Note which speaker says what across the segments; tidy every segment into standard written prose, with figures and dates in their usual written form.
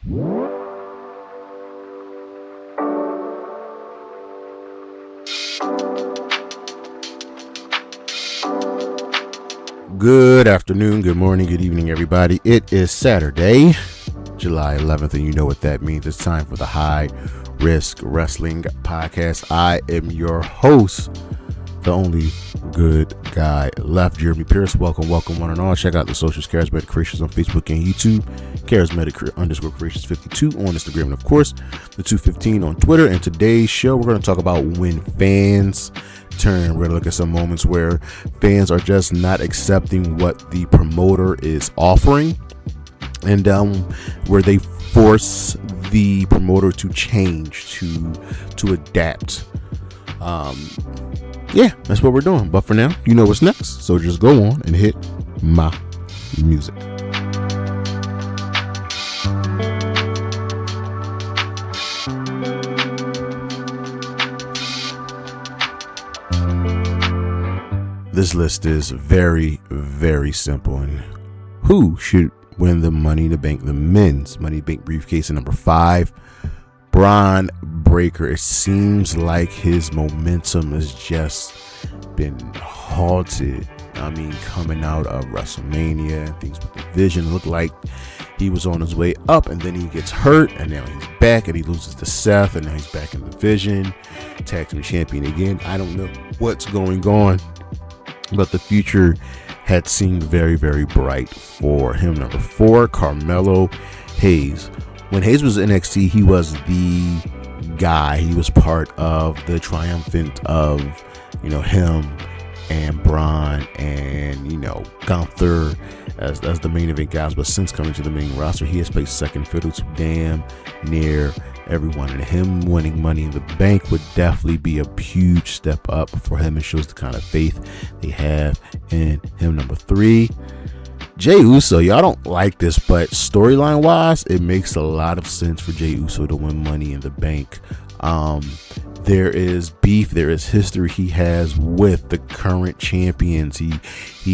Speaker 1: Good afternoon, good morning, good evening, everybody. It is Saturday, July 11th, and you know what that means. It's time for the High Risk Wrestling Podcast. I am your host, the only good guy left, Jeremy Pierce. Welcome one and all. Check out the socials, Charismatic Creations on Facebook and YouTube, Charismatic_Creations52 on Instagram, and of course, the 215 on Twitter. And today's show, we're going to talk about when fans turn. We're going to look at some moments where fans are just not accepting what the promoter is offering, and where they force the promoter to change, to adapt. Yeah, that's what we're doing. But for now, you know what's next. So just go on and hit my music. This list is very, very simple. And who should win the Money in the Bank? The men's Money in the Bank briefcase at number 5, Bron Breakker. It seems like his momentum has just been halted. I mean, coming out of WrestleMania and things with the division, looked like he was on his way up, and then he gets hurt, and now he's back, and he loses to Seth, and now he's back in the division, tag team champion again. I don't know what's going on, but the future had seemed very, very bright for him. Number 4, Carmelo Hayes. When Hayes was in NXT, he was the guy. He was part of the triumphant of, him and Braun and, Gunther as the main event guys. But since coming to the main roster, he has played second fiddle to damn near everyone. And him winning Money in the Bank would definitely be a huge step up for him. It shows the kind of faith they have in him. Number 3, Jey Uso. Y'all don't like this, but storyline wise, it makes a lot of sense for Jey Uso to win Money in the Bank. There is beef, there is history he has with the current champions. He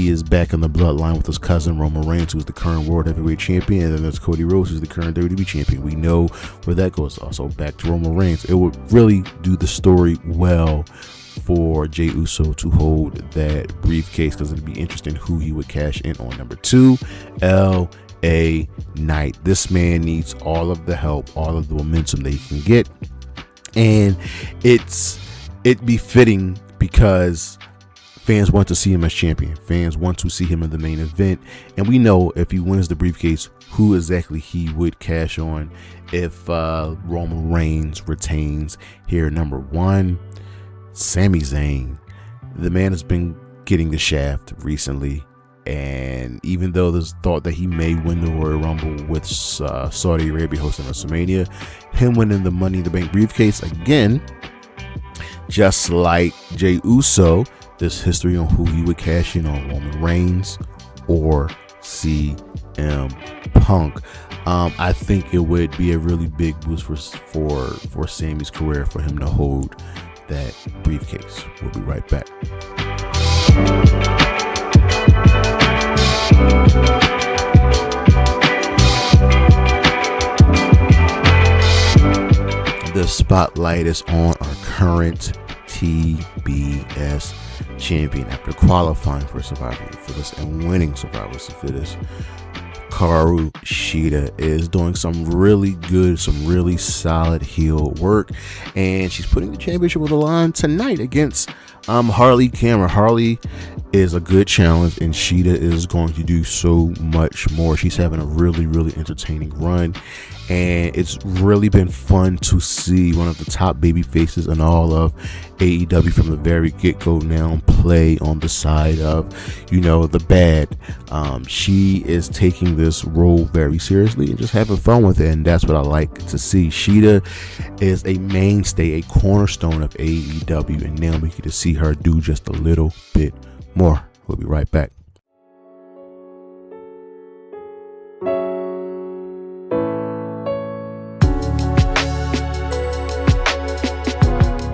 Speaker 1: is back in the bloodline with his cousin Roman Reigns, who's the current World Heavyweight Champion, and then there's Cody Rhodes, who's the current WWE Champion. We know where that goes. Also back to Roman Reigns. It would really do the story well for Jey Uso to hold that briefcase, because it'd be interesting who he would cash in on. Number 2, LA Knight. This man needs all of the help, all of the momentum that he can get, and it be fitting because fans want to see him as champion. Fans want to see him in the main event, and we know if he wins the briefcase, who exactly he would cash on if Roman Reigns retains here. Number 1, Sami Zayn. The man has been getting the shaft recently, and even though there's thought that he may win the Royal Rumble with Saudi Arabia hosting WrestleMania, him winning the Money in the Bank briefcase again, just like Jey Uso, there's history on who he would cash in on: Roman Reigns or CM Punk. I think it would be a really big boost for Sami's career for him to hold that briefcase. We'll be right back. The spotlight is on our current TBS champion after qualifying for Survivor Fittest and winning Survivor Fittest. Hikaru Shida is doing some really good, some really solid heel work, and she's putting the championship on the line tonight against Harley Cameron. Harley is a good challenge, and Shida is going to do so much more. She's having a really, really entertaining run, and it's really been fun to see one of the top baby faces in all of AEW from the very get-go now play on the side of, the bad. She is taking this role very seriously and just having fun with it, and that's what I like to see. Shida is a mainstay, a cornerstone of AEW, and now we get to see her do just a little bit more. We'll be right back.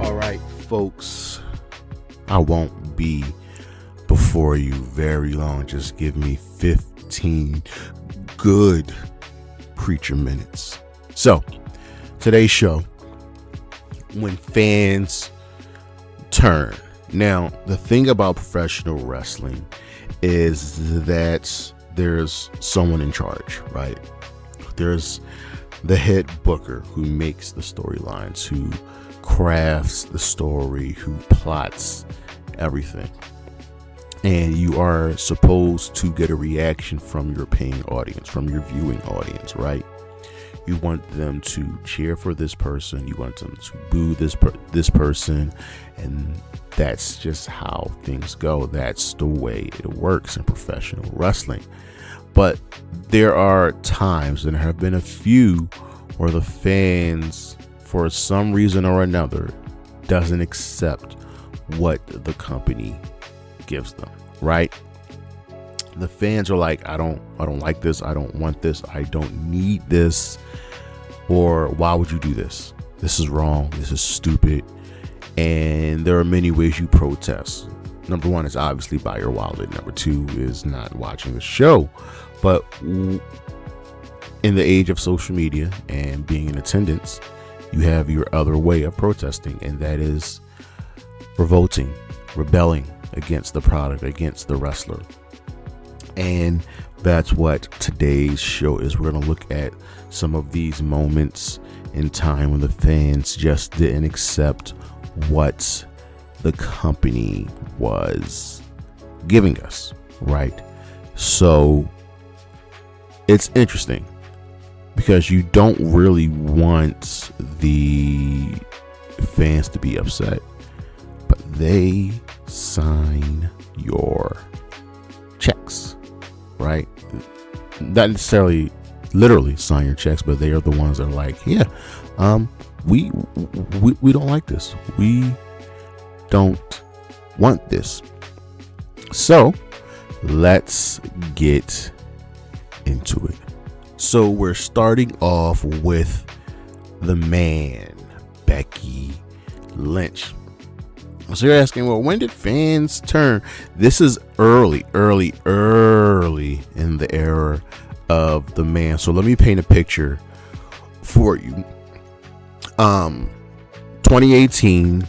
Speaker 1: All right, folks, I won't be before you very long. Just give me 15 good preacher minutes, So today's show, when fans turn. Now, the thing about professional wrestling is that there's someone in charge, right? There's the head booker who makes the storylines, who crafts the story, who plots everything. And you are supposed to get a reaction from your paying audience, from your viewing audience, right? You want them to cheer for this person. You want them to boo this person. And that's just how things go. That's the way it works in professional wrestling. But there are times, and there have been a few, where the fans, for some reason or another, doesn't accept what the company gives them, right? The fans are like, I don't like this. I don't want this. I don't need this. Or why would you do this? This is wrong. This is stupid. And there are many ways you protest. Number one is obviously buy your wallet. Number two is not watching the show. But in the age of social media and being in attendance, you have your other way of protesting, and that is revolting, rebelling against the product, against the wrestler. And that's what today's show is. We're going to look at some of these moments in time when the fans just didn't accept what the company was giving us, right? So it's interesting because you don't really want the fans to be upset, but they sign your checks, right? Not necessarily literally sign your checks, but they are the ones that are like, yeah, we don't like this. We don't want this. So let's get into it. So we're starting off with the man, Becky Lynch. So you're asking, well, when did fans turn? This is early in the era of the man. So let me paint a picture for you. 2018,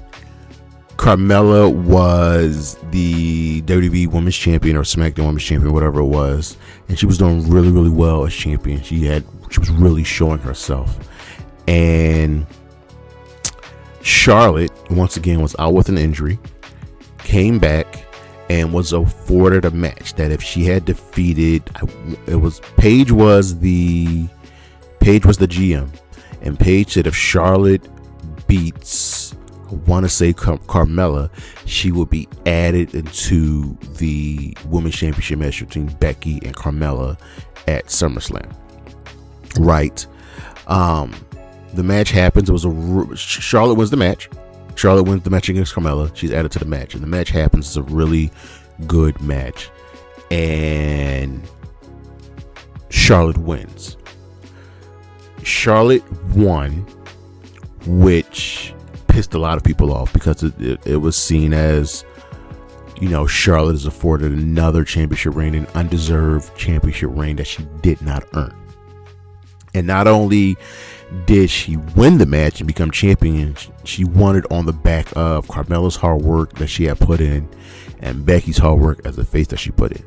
Speaker 1: Carmella was the WWE Women's Champion or SmackDown Women's Champion, whatever it was, and she was doing really, really well as champion. She was really showing herself. And Charlotte, once again, was out with an injury, came back, and was afforded a match that if she had defeated, Paige was the GM, and Paige said if Charlotte beats, I want to say Carmella, she will be added into the Women's Championship match between Becky and Carmella at SummerSlam. Right. The match happens. Charlotte wins the match. Charlotte wins the match against Carmella. She's added to the match, and the match happens. It's a really good match, and Charlotte wins. Charlotte won, which pissed a lot of people off because it was seen as, Charlotte is afforded another championship reign, an undeserved championship reign that she did not earn. And not only did she win the match and become champion, she won it on the back of Carmella's hard work that she had put in and Becky's hard work as a face that she put in.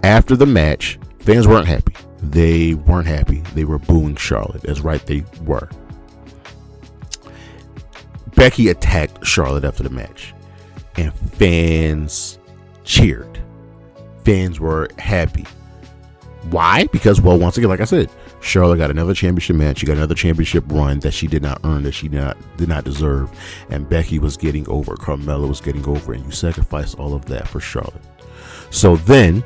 Speaker 1: After the match, fans weren't happy. They weren't happy. They were booing Charlotte. That's right, they were. Becky attacked Charlotte after the match, and fans cheered. Fans were happy. Why? Because, well, once again, like I said, Charlotte got another championship match. She got another championship run that she did not earn, that she did not deserve. And Becky was getting over. Carmella was getting over. And you sacrificed all of that for Charlotte. So then,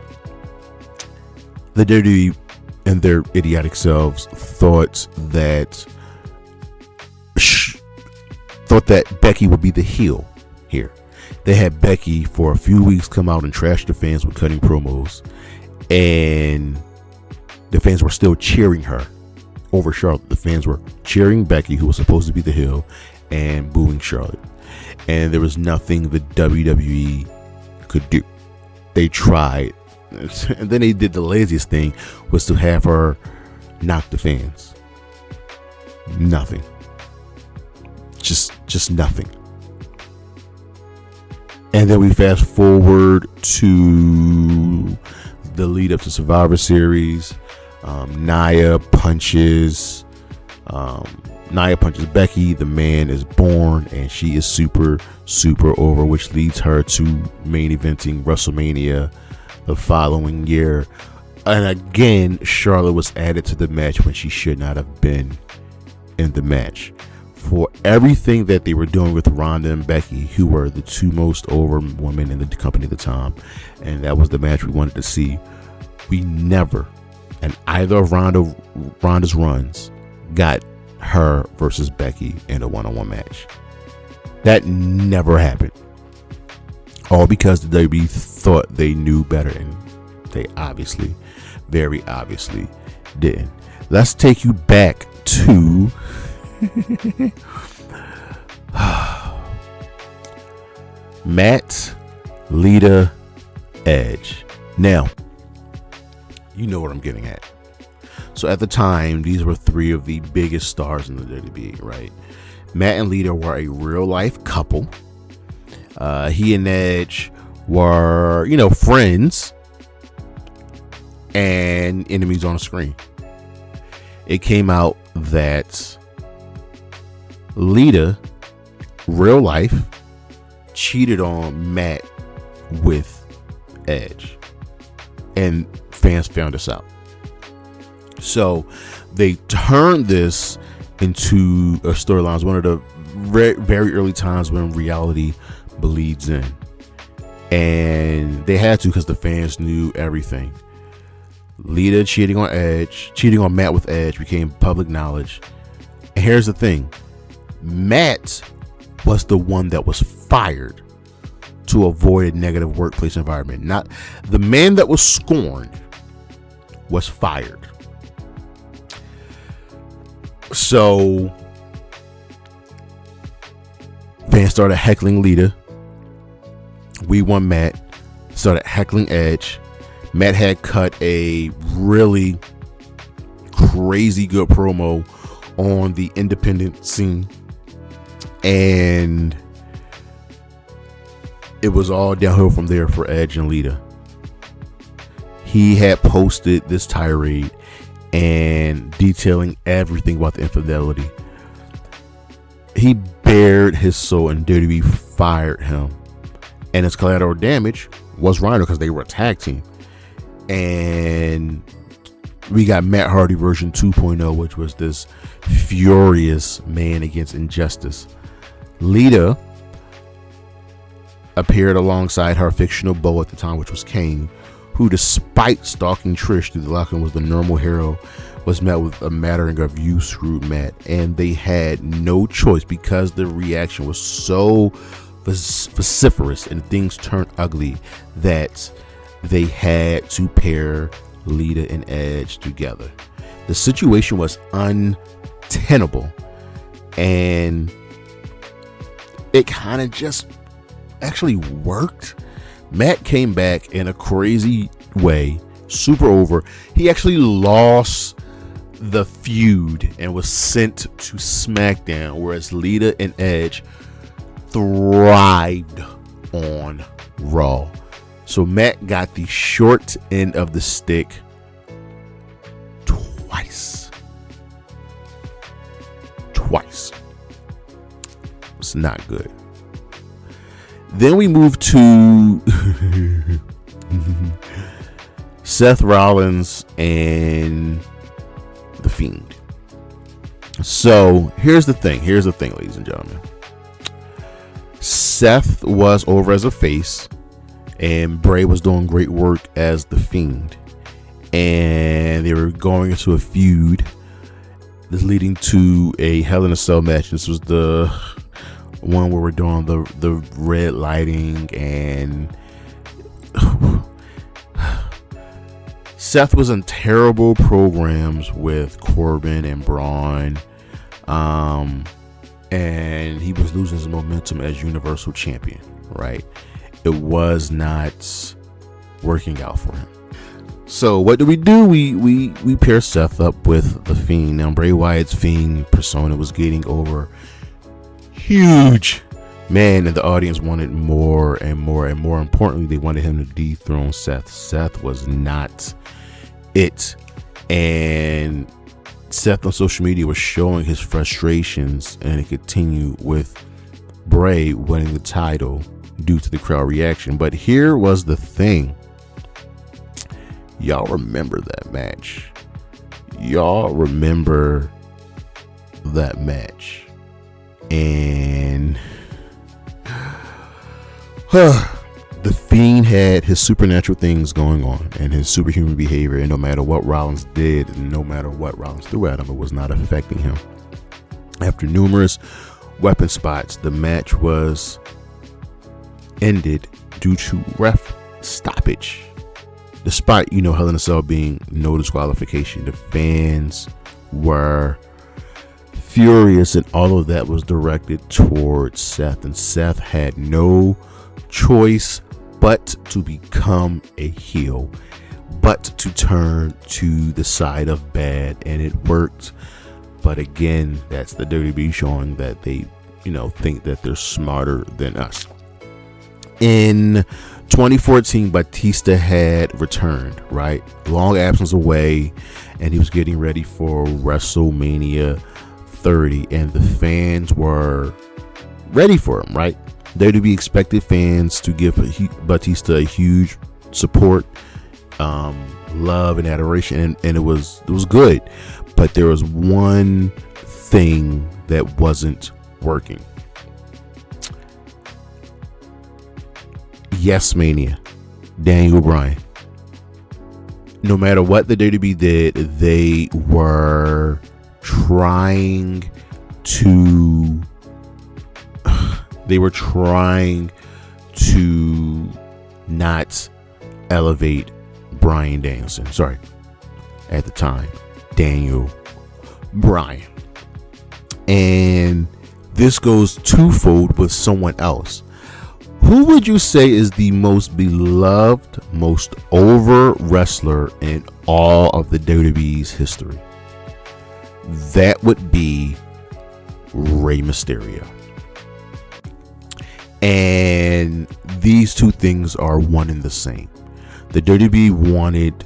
Speaker 1: the WWE and their idiotic selves thought that Becky would be the heel here. They had Becky for a few weeks come out and trash the fans with cutting promos. And the fans were still cheering her over Charlotte. The fans were cheering Becky, who was supposed to be the heel, and booing Charlotte. And there was nothing the WWE could do. They tried. And then they did the laziest thing, was to have her knock the fans. Nothing. Just nothing. And then we fast forward to the lead up to Survivor Series. Nia punches Becky. The man is born, and she is super over, which leads her to main eventing WrestleMania the following year. And again, Charlotte was added to the match when she should not have been in the match. For everything that they were doing with Ronda and Becky, who were the two most over women in the company at the time, and that was the match we wanted to see, we never, in either of Ronda's runs, got her versus Becky in a one-on-one match. That never happened. All because the WWE thought they knew better, and they obviously, very obviously, didn't. Let's take you back to Matt, Lita, Edge. Now, you know what I'm getting at. So at the time, these were three of the biggest stars in the WWE, right? Matt and Lita were a real life couple. He and Edge were, friends and enemies on the screen. It came out that Lita, real life, cheated on Matt with Edge, and fans found this out. So they turned this into a storyline. It's one of the very early times when reality bleeds in, and they had to because the fans knew everything. Lita cheating on Matt with Edge became public knowledge. And here's the thing. Matt was the one that was fired to avoid a negative workplace environment. Not the man that was scorned was fired. So fans started heckling Lita. We won Matt. Started heckling Edge. Matt had cut a really crazy good promo on the independent scene, and it was all downhill from there for Edge and Lita. He had posted this tirade and detailing everything about the infidelity. He bared his soul, and WWE fired him, and his collateral damage was Rhino because they were a tag team. And we got Matt Hardy version 2.0, which was this furious man against injustice. Lita appeared alongside her fictional beau at the time, which was Kane, who, despite stalking Trish through the locker room, was the normal hero, was met with a mattering of "you screwed Matt," and they had no choice because the reaction was so vociferous and things turned ugly that they had to pair Lita and Edge together. The situation was untenable, and it kind of just actually worked. Matt came back in a crazy way, super over. He actually lost the feud and was sent to SmackDown, whereas Lita and Edge thrived on Raw. So Matt got the short end of the stick twice. It's not good. Then we move to Seth Rollins and The Fiend. So here's the thing, ladies and gentlemen. Seth was over as a face, and Bray was doing great work as The Fiend, and they were going into a feud that's leading to a Hell in a Cell match. This was the one where we're doing the red lighting, and Seth was in terrible programs with Corbin and Braun, and he was losing his momentum as Universal Champion, right? It was not working out for him. So what do? We pair Seth up with the Fiend. Now Bray Wyatt's Fiend persona was getting over huge, man, and the audience wanted more and more, and more importantly, they wanted him to dethrone Seth. Seth was not it, and Seth on social media was showing his frustrations, and it continued with Bray winning the title due to the crowd reaction. But here was the thing. Y'all remember that match. And the Fiend had his supernatural things going on and his superhuman behavior, and no matter what Rollins did, and no matter what Rollins threw at him, it was not affecting him. After numerous weapon spots, the match was ended due to ref stoppage. Despite, Hell in a Cell being no disqualification, the fans were furious, and all of that was directed towards Seth, and Seth had no choice but to become a heel, but to turn to the side of bad, and it worked. But again, that's the WWE showing that they, think that they're smarter than us. In 2014, Batista had returned, right? Long absence away, and he was getting ready for WrestleMania 30, and the fans were ready for him, right? WWE expected fans to give Batista a huge support, love, and adoration, and it was good. But there was one thing that wasn't working. Yes Mania, Daniel Bryan. No matter what the WWE did, they were trying to not elevate Bryan Danielson. Sorry, at the time, Daniel Bryan. And this goes twofold with someone else. Who would you say is the most beloved, most over wrestler in all of the WWE's history? That would be Rey Mysterio. And these two things are one and the same. The WWE wanted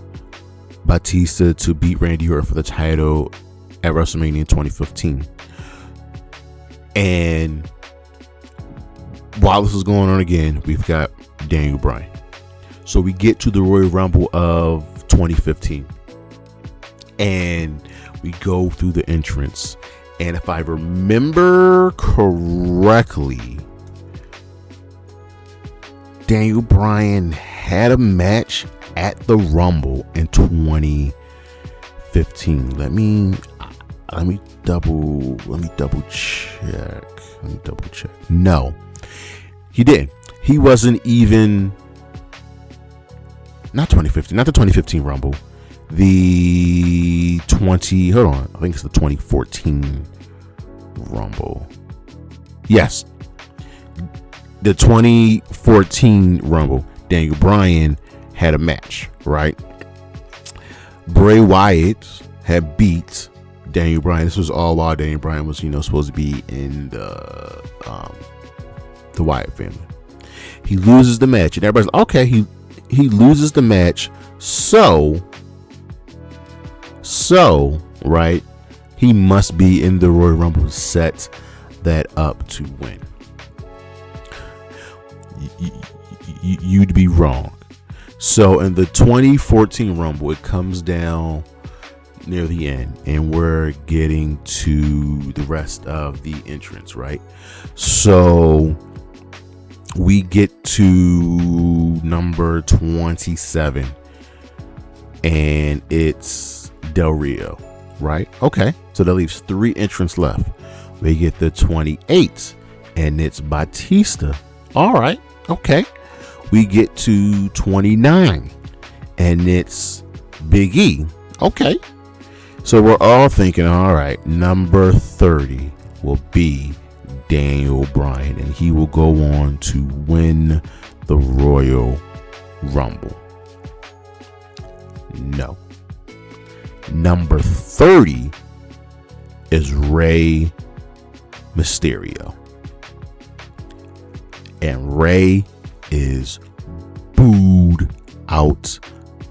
Speaker 1: Batista to beat Randy Orton for the title at WrestleMania in 2015. And while this is going on again, we've got Daniel Bryan. So we get to the Royal Rumble of 2015. And we go through the entrance. And if I remember correctly, Daniel Bryan had a match at the Rumble in 2015. Let me double check. No, he didn't. He wasn't even, not 2015, not the 2015 Rumble. I think it's the 2014 Rumble. Yes. The 2014 Rumble, Daniel Bryan had a match, right? Bray Wyatt had beat Daniel Bryan. This was all while Daniel Bryan was, supposed to be in the Wyatt family. He loses the match, and everybody's like, okay, he loses the match, so right, he must be in the Royal Rumble to set that up to win. You'd be wrong. So in the 2014 Rumble, it comes down near the end, and we're getting to the rest of the entrance, right? So we get to number 27, and it's Del Rio, right? Okay, so that leaves 3 entrants left. We get the 28, and it's Batista. All right, okay. We get to 29, and it's Big E. Okay, so we're all thinking, all right, number 30 will be Daniel Bryan, and he will go on to win the Royal Rumble. No. Number 30 is Rey Mysterio. And Rey is booed out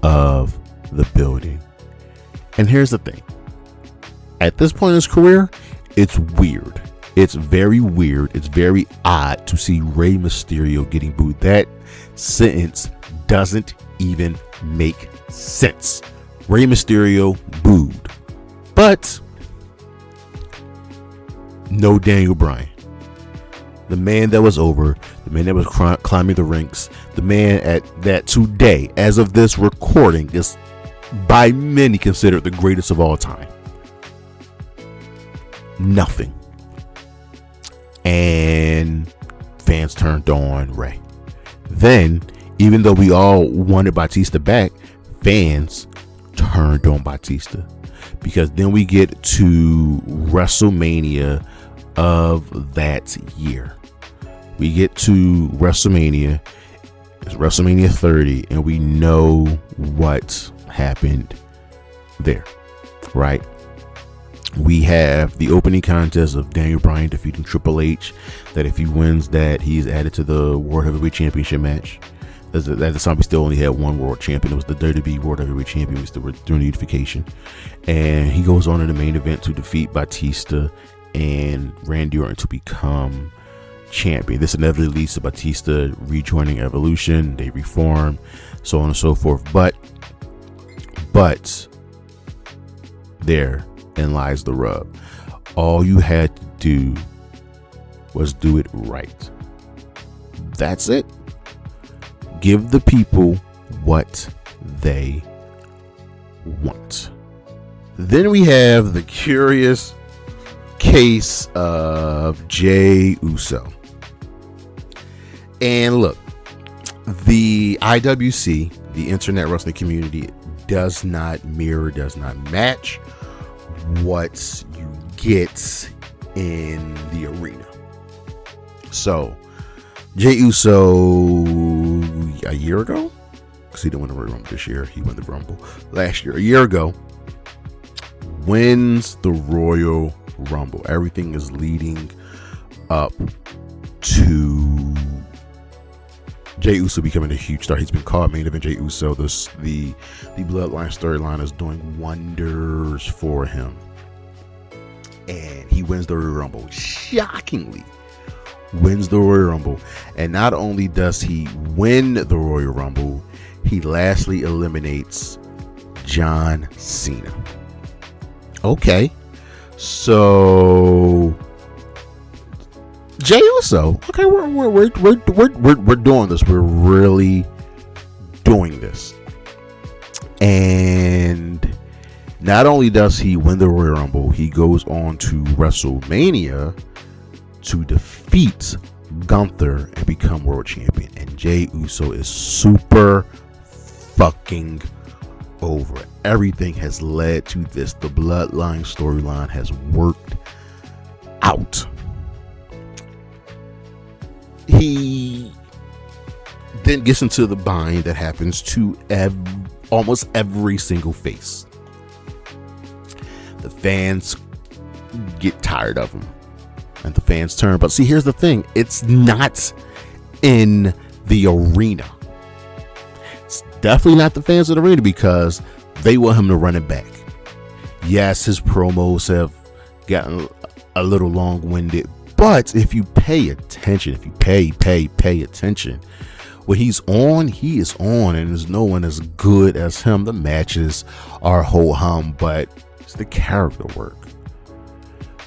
Speaker 1: of the building. And here's the thing. At this point in his career, it's weird. It's very weird. It's very odd to see Rey Mysterio getting booed. That sentence doesn't even make sense. Rey Mysterio booed. But no Daniel Bryan. The man that was over, the man that was climbing the ranks, the man that today, as of this recording, is by many considered the greatest of all time. Nothing. And fans turned on Rey. Then, even though we all wanted Batista back, fans turned on Batista. Because then we get to WrestleMania of that year. We get to WrestleMania. It's WrestleMania 30, and we know what happened there, right? We have the opening contest of Daniel Bryan defeating Triple H. That if he wins that, he's added to the World Heavyweight Championship match. At the time, we still only had one world champion. It was the WWE World Heavyweight Champion. We still were doing the unification. And he goes on in the main event to defeat Batista and Randy Orton to become champion. This inevitably leads to Batista rejoining Evolution. They reform, so on and so forth. But therein lies the rub. All you had to do was do it right. That's it. Give the people what they want. Then we have the curious case of Jey Uso. And look, the IWC, the Internet Wrestling Community, does not mirror, does not match what you get in the arena. So, Jey Uso, a year ago, because he didn't win the Royal Rumble this year, he won the Rumble last year. A year ago, wins the Royal Rumble. Everything is leading up to Jey Uso becoming a huge star. He's been called main event Jey Uso. The Bloodline storyline is doing wonders for him. And he wins the Royal Rumble. Shockingly, wins the Royal Rumble. And not only does he win the Royal Rumble, he lastly eliminates John Cena. Okay. So Jey Uso, okay, we're doing this. We're really doing this. And not only does he win the Royal Rumble, he goes on to WrestleMania to defeat Gunther and become world champion. And Jey Uso is super fucking over. Everything has led to this. The Bloodline storyline has worked out. He then gets into the bind that happens to almost every single face. The fans get tired of him and the fans turn. But see, here's the thing. It's not in the arena. It's definitely not the fans in the arena because they want him to run it back. Yes, his promos have gotten a little long-winded, but if you pay attention, if you pay attention, when he's on, he is on, and there's no one as good as him. The matches are ho-hum, but it's the character work.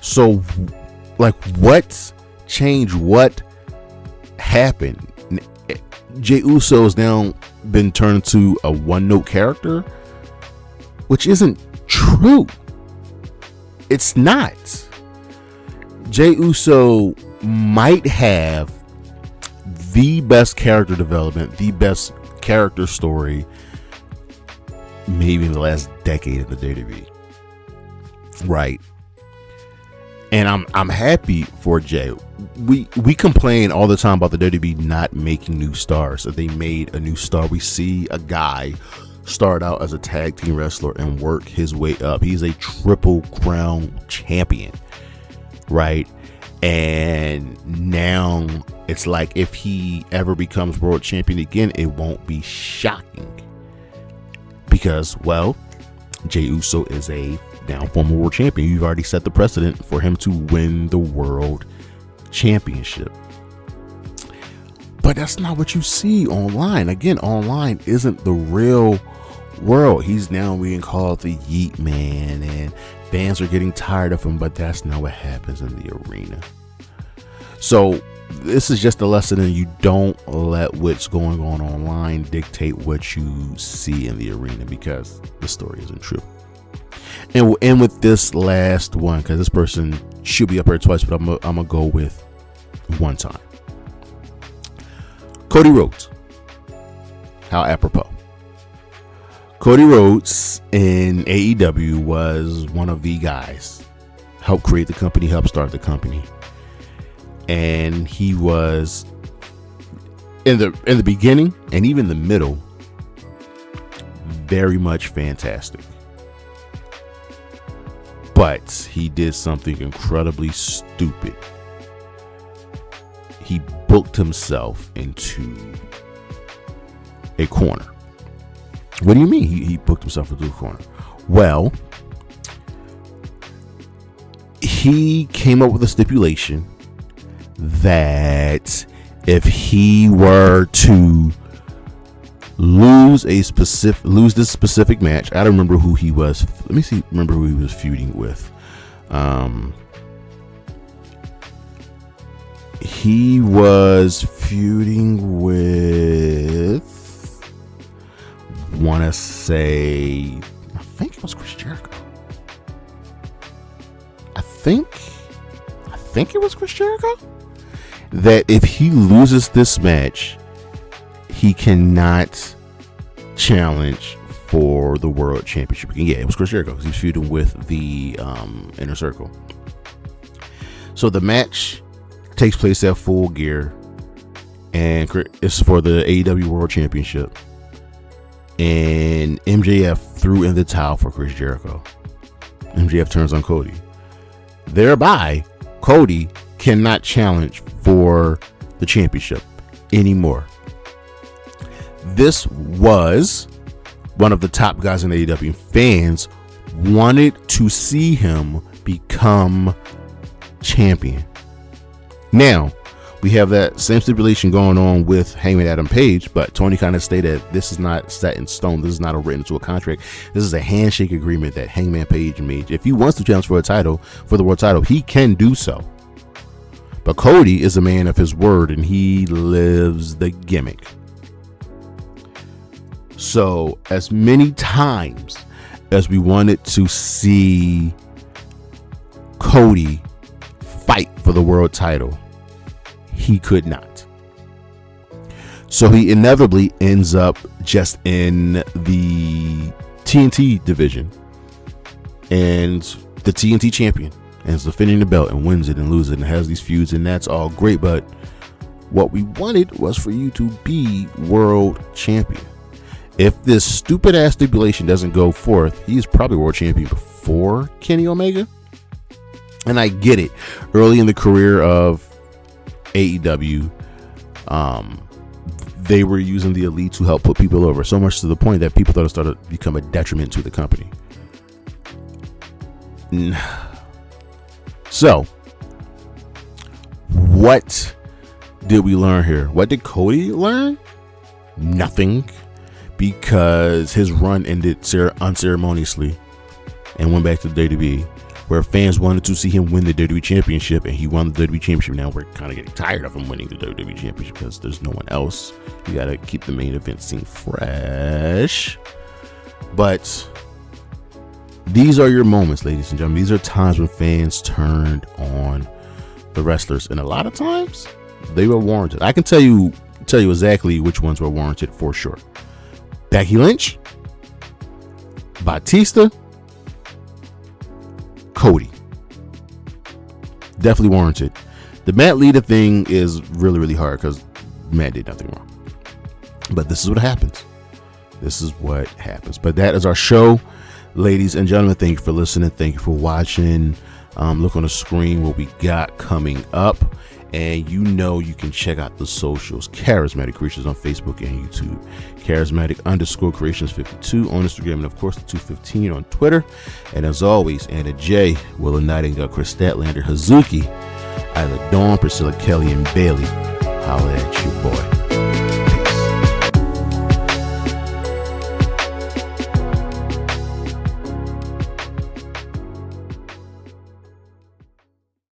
Speaker 1: So, like, what changed? What happened? Jey Uso's now been turned to a one-note character, which isn't true. It's not. Jey Uso might have the best character development, the best character story, maybe in the last decade of the WWE. Right. And I'm happy for Jey. We complain all the time about the WWE not making new stars. So they made a new star. We see a guy started out as a tag team wrestler and worked his way up. He's a Triple Crown champion, right? And now it's like if he ever becomes world champion again, it won't be shocking because, well, Jey Uso is a now former world champion. You've already set the precedent for him to win the world championship. But that's not what you see online. Again, online isn't the real world. He's now being called the Yeet Man, and fans are getting tired of him, but that's not what happens in the arena. So this is just a lesson in you don't let what's going on online dictate what you see in the arena, because the story isn't true. And we'll end with this last one, because this person should be up here twice, but I'm gonna go with one time. Cody Rhodes. How apropos. Cody Rhodes in AEW was one of the guys, helped create the company, helped start the company. And he was in the beginning and even the middle very much fantastic. But he did something incredibly stupid. He booked himself into a corner. What do you mean he booked himself into a corner? Well, he came up with a stipulation that if he were to lose this specific match, I don't remember who he was. Let me see. Remember who he was feuding with. He was feuding with, want to say, I think it was Chris Jericho. I think it was Chris Jericho. That if he loses this match, he cannot challenge for the world championship. Yeah, it was Chris Jericho because he's feuding with the Inner Circle. So the match takes place at Full Gear, and it's for the AEW World Championship. And MJF threw in the towel for Chris Jericho. MJF turns on Cody. Thereby, Cody cannot challenge for the championship anymore. This was one of the top guys in AEW. Fans wanted to see him become champion. Now, we have that same stipulation going on with Hangman Adam Page, but Tony kind of stated this is not set in stone. This is not written into a contract. This is a handshake agreement that Hangman Page made. If he wants to challenge for a title, for the world title, he can do so. But Cody is a man of his word, and he lives the gimmick. So, as many times as we wanted to see Cody fight for the world title, he could not. So he inevitably ends up just in the TNT division and the TNT champion, and is defending the belt and wins it and loses it and has these feuds, and that's all great. But what we wanted was for you to be world champion. If this stupid ass stipulation doesn't go forth, he's probably world champion before Kenny Omega. And I get it. Early in the career of AEW, they were using the elite to help put people over, so much to the point that people thought it started to become a detriment to the company. So, what did we learn here? What did Cody learn? Nothing, because his run ended unceremoniously and went back to the WWE, where fans wanted to see him win the WWE Championship, and he won the WWE Championship. Now we're kind of getting tired of him winning the WWE Championship because there's no one else. You got to keep the main event scene fresh. But these are your moments, ladies and gentlemen. These are times when fans turned on the wrestlers, and a lot of times they were warranted. I can tell you exactly which ones were warranted for sure. Becky Lynch, Batista, Cody. Definitely warranted. The Matt Lita thing is really, really hard because Matt did nothing wrong. But this is what happens. This is what happens. But that is our show, ladies and gentlemen. Thank you for listening. Thank you for watching. Look on the screen what we got coming up. And you can check out the socials. Charismatic Creations on Facebook and YouTube. Charismatic_Creations52 on Instagram. And of course, the 215 on Twitter. And as always, Anna J, Willa Nightingale, Chris Statlander, Hazuki, Isla Dawn, Priscilla Kelly, and Bailey. Holla at you, boy.